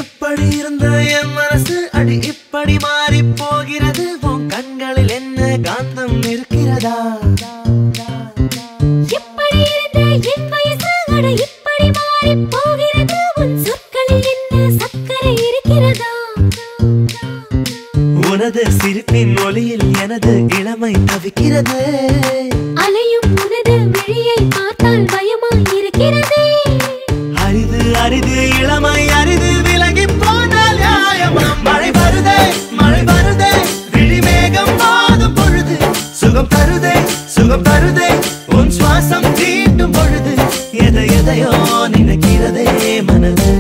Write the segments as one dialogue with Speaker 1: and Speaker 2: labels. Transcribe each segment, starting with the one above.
Speaker 1: எப்படி இருந்த என் மனசு அடி இப்படி மாறி போகிறது உன் கண்களில் என்ன காந்தம் இருக்கிறதா
Speaker 2: எப்படி இருந்த என் வயசு அடி இப்படி மாறி போகிறது உன் சொற்களில் என்ன சக்கரை இருக்கிறதா
Speaker 1: உனது சிரிப்பின் ஒளியில் எனது இளமை தவிக்கிறது
Speaker 2: அலையும் உனது விழியை பார்த்தால் பயமாய் இருக்கிறது
Speaker 1: அரிது அரிது இளமை அரிது விலகி போனால் நியாயமா மழை வருதே விழி மேகம் மாதும் பொழுது சுகம் தருதே உன் சுவாசம் தீண்டும் பொழுது எதையோ நினைக்கிறதே மனது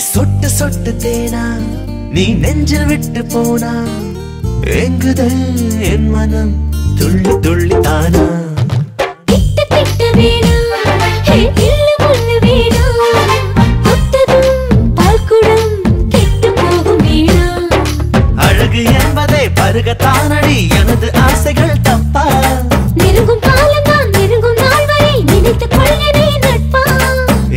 Speaker 1: சொட்டு சொட்டு தேனா நீ நெஞ்சில் விட்டு போனா எங்குதே என் மனம் துள்ளி துள்ளி தானா
Speaker 2: கிட்ட கிட்ட வேணா ஹே இல்லு முள்ளு வேணா தொட்டதும் பால்குடம் கெட்டு போகும் வேணா
Speaker 1: அழகு என்பதை பருகத்தானடி எனது ஆசைகள் தப்பா
Speaker 2: நெருங்கும் காலம்தான் நெருங்கும் நாள் வரை நினைத்துக் கொள்கிறே நட்பா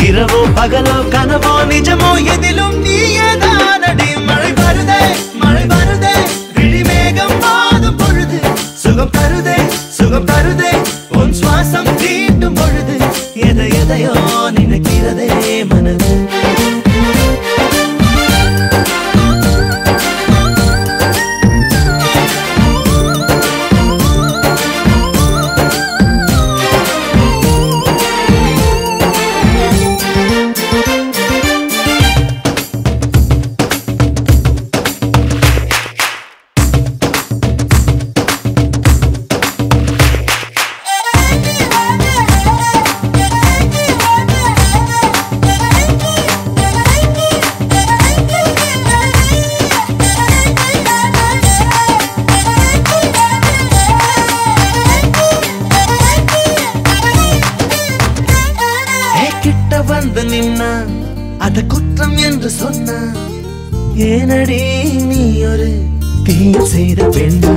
Speaker 1: இரவோ பகலோ கனவோ நிஜமோ எதிலும் நீயேதானடி மழை வருதே விழி மேகம் மாதும் பொழுது சுகம் தருதே உன் சுவாசம் தீண்டும் பொழுது எதையோ நினைக்கிறதே மனது வந்து நின்னா அத குற்றம் என்று சொன்னா ஏனடி நீ ஒரு தீ செய்த பெண்ணா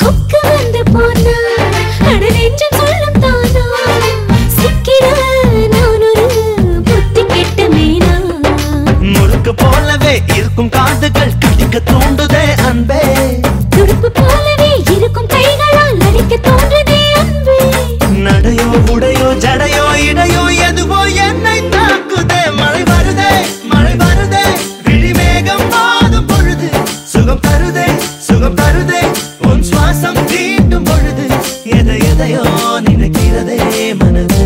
Speaker 2: கொக்கு வந்து போனா அட நெஞ்சம் சொல்லும் தானா சிக்கிற நான் ஒரு புத்தி கெட்ட மீனா
Speaker 1: முறுக்கு போலவே இருக்கும் காதுகள் கடிக்க தூண்டுதே அன்பே
Speaker 2: துடுப்பு போலவே இருக்கும் கைகளால் அடிக்க தோன்றுதே அன்பே
Speaker 1: நடையோ உடையோ ஜடையோ இடையோ எதுவோ என்னை தாக்குதே மழை வருதே விழி மேகம் மாதும் பொழுது சுகம் தருதே உன் சுவாசம் தீண்டும் பொழுது எதையோ நினைக்கிறதே மனது